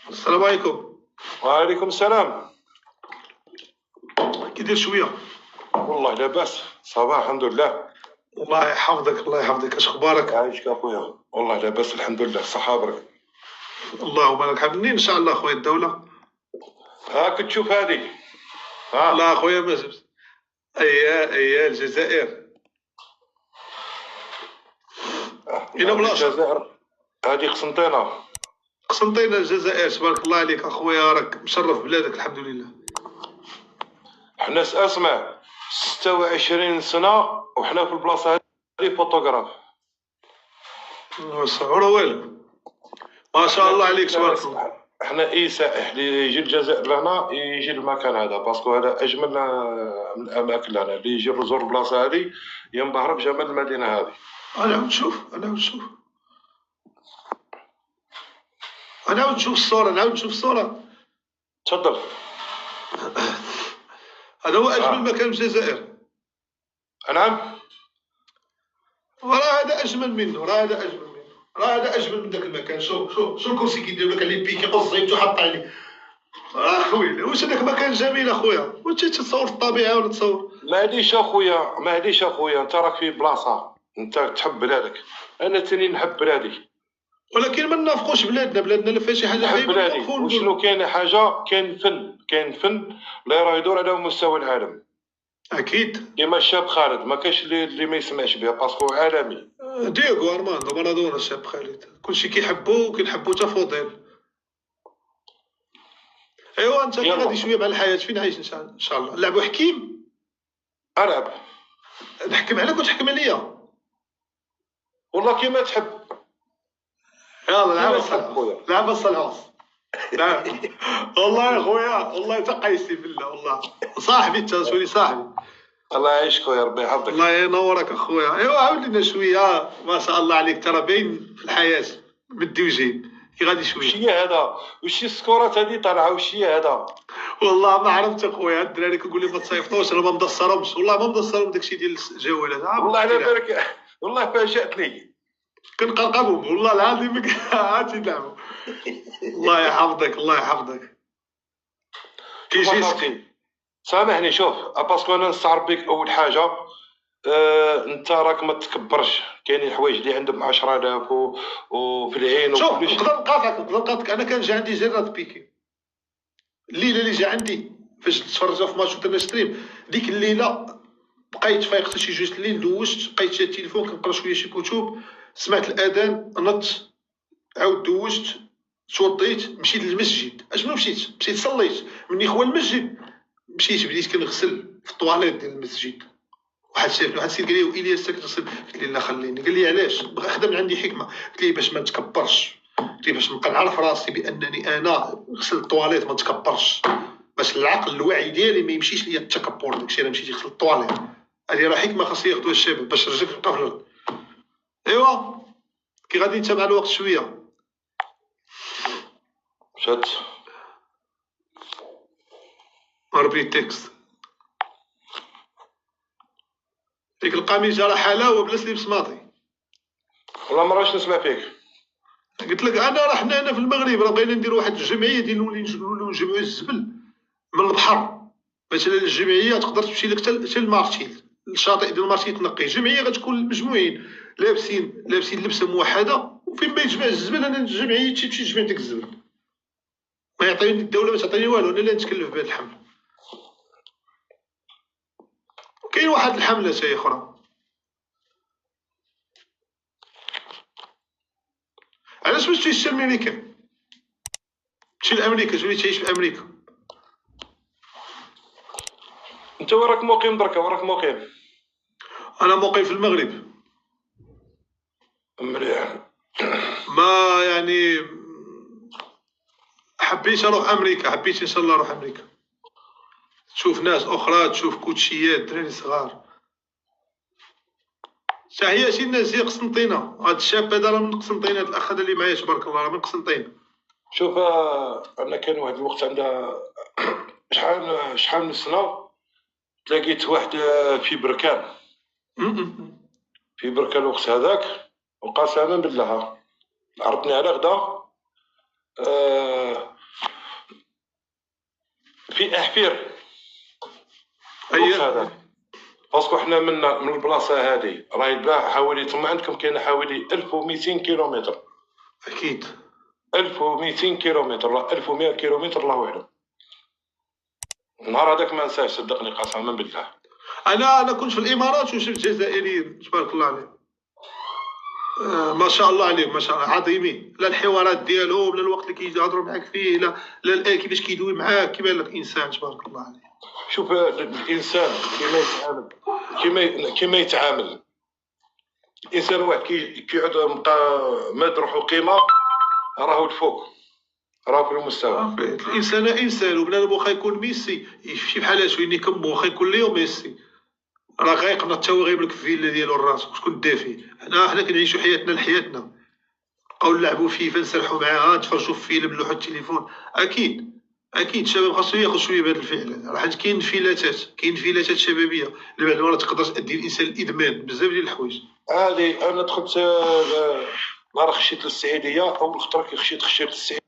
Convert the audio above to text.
السلام عليكم. وعليكم السلام. كي داير شويه؟ والله لاباس صباح الحمد لله. الله يحفظك الله يحفظك، اش اخبارك؟ عايشك اخويا، والله لاباس الحمد لله. صحة برك. اللهم لك الحمد. منين ان شاء الله خويا الدوله؟ هاك تشوف هذه. لا خويا ما جبت. اييه الجزائر. الى هذه بلاصه الجزائر، هذه قسنطينة. قسنطينه الجزائر. تبارك الله عليك اخويا، راك مشرف بلادك الحمد لله. حنا اسمع 26 سنة وحنا في البلاصة هذه فوتوغراف. صعوره والو. ما شاء الله عليك تبارك الله. حنا اي سائح اللي يجي الجزائر لهنا يجي المكان هذا باسكو هذا اجمل من الاماكن لهنا. اللي يجي يزور البلاصة هذه ينبهر بجمال المدينة هذه. انا عاود نشوف الصوره. تفضل. هذا هو اجمل مكان في الجزائر. نعم. وراه هذا اجمل منه، راه هذا اجمل من ذاك المكان. شو الكرسي كيدير لك اللي بيكي قصيت وحط عليه. خويا واش هذاك مكان جميل اخويا، واش تصور في الطبيعه ولا تصور؟ معليش اخويا، انت راك في بلاصه، انت تحب بلادك، انا تاني نحب بلادي. ولكن ما نافقوش بلادنا لا فيها شي حاجه نحب خايبه بلادي. وشنو كاين حاجه، كاين فن لا راه يدور على مستوى العالم. اكيد. كيما الشاب خالد ما كاش اللي ما يسمعش بها باسكو عالمي. دييغو ارماندو مارادونا الشاب خالد، كلشي كيحبو تا فوديل. ايوا انت كي غادي شويه مع الحياه فين عايش ان شاء الله؟ نلعبوا حكيم. العب. نحكم عليك وتحكم عليا. والله كيما تحب. يلا لعب الصلعوص. والله يا خويا والله تقيسي بالله والله. صاحبي انت شولي صاحبي. الله يعيشك يا ربي يحفظك. الله ينورك اخويا. ايوا عاود لنا شويه. ما شاء الله عليك ترى باين في الحياه مدي وجهين. كي غادي شويه. وش هي هذا؟ وش السكورات هذه طالعه؟ وش هي هذا؟ والله ما عرفت اخويا. الدراري كيقول لي ما تصيفطوش، انا ما مدصرهمش والله ما مدصرهم داكشي ديال الجوالات. والله على بالك، والله فاجأتني. كنقرقبهم والله العظيم. عاد يلعبوا. الله يحفظك. كيجي سامحني. شوف باسكو انا نستعرف بك اول حاجه. انت راك ما تكبرش. كاينين الحوايج اللي عندهم 10,000 وفي العين شوف وكلش. نقدر نقاطعك. انا كان جا عندي جيرارد بيكي الليله اللي جا عندي فاش تفرجنا في ماتش درنا ستريم. ديك الليله بقيت فايق حتى شي 2 الليل، دوزت بقيت شاد التليفون كنقرا شويه شي كتب، سمعت الاذان نضت، عاود دوزت، توضيت، مشيت للمسجد. اش ما مشيت صليت. مني خوا المسجد مشيت بديت كنغسل في الطواليت ديال المسجد. واحد شافني، واحد السيد قال لي الياس تغسل. قلت لي لا خليني. قال لي علاش؟ بغا خدم عندي حكمه. قلت لي باش ما نتكبرش. قلت لي باش نبقى نعرف راسي بانني انا نغسل الطواليت ما نتكبرش، باش العقل الوعي ديالي ما يمشيش ليا التكبر. داكشي انا مشيت نغسل الطواليت. هذه راه حكمه خاص ياخذوها الشباب باش رجلك تبقى في الارض. ايوا كي غادي انت مع الوقت شويه. مشات ربي تكست. ديك القميجه راه حلاوه بلا سليب سماطي. والله ما راش نسمع فيك. قلت لك انا راه حنا هنا في المغرب راه بغينا نديروا واحد الجمعيه ديال نوليو نجمعوا الزبل من البحر. مثلا الجمعيه تقدر تمشي لك حتى المارشيل، الشاطئ ديال المارشيل تنقي. الجمعيه غتكون مجموعين لابسين لبسه موحده، وفين ما يتجمع الزبل انا الجمعيه تمشي تجمع ديك الزبل. ما يعطيني الدوله ما تعطيني والو، انا لا نتكلف بهذا الحمل. كاين واحد الحمله تاهي اخرى. علاش ما تمشيش لامريكا؟ تمشي لامريكا تولي تعيش في امريكا. انت وين راك مقيم دركا؟ وين راك مقيم؟ انا مقيم في المغرب. مليح. ما يعني حبيت اروح امريكا، حبيت ان شاء الله نروح امريكا، تشوف ناس اخرى، تشوف كوتشيات دراري صغار. تحياتي الناس ديال قسنطينه. هاد الشاب هذا راه من قسنطينه، هاد الاخ هذا اللي معايا تبارك الله راه من قسنطينه. شوف انا كان واحد الوقت عندها شحال من سنه تلاقيت واحد في بركان. في بركان الوقت هذاك، وقسما بالله عرضني على غدا في احفير أي هذا، باسكو حنا من البلاصه هذه راهي تباع حوالي، ثم عندكم كاين حوالي 1200 كيلومتر. أكيد 1200 كيلومتر لا 1100 كيلومتر، الله اعلم. النهار هذاك ما نساش، صدقني قسما بالله. أنا كنت في الإمارات وشفت جزائريين تبارك الله عليهم. ما شاء الله عليهم، ما شاء الله عظيمين. لا الحوارات ديالهم، لا الوقت اللي كيهضروا معاك فيه، لا كيفاش كيدوي معاك، كيبان لك انسان تبارك الله عليه. شوف الانسان كيما يتعامل الانسان واحد كيعود بقى مدروح وقيمه، راهو الفوق، راهو في المستوى. الانسان انسان، وبنادم واخا يكون ميسي يمشي بحال شويه كم، واخا يكون ليو ميسي راه غيقنط حتى هو غيملك في الفيلا ديالو الراس شكون دافي. حنا كنعيشوا حياتنا لحياتنا، نبقاو نلعبوا فيفا، نسرحوا معاها، نتفرجوا في فيلم، نلوحوا التليفون. اكيد الشباب خاصو ياخذ شويه بهذا الفعل، راح كاين انفلاتات شبابيه اللي بعد المرات تقدر تادي الانسان الادمان بزاف ديال الحوايج. هذه انا دخلت نهار خشيت للسعيديه، اول خطره كي خشيت للسعيديه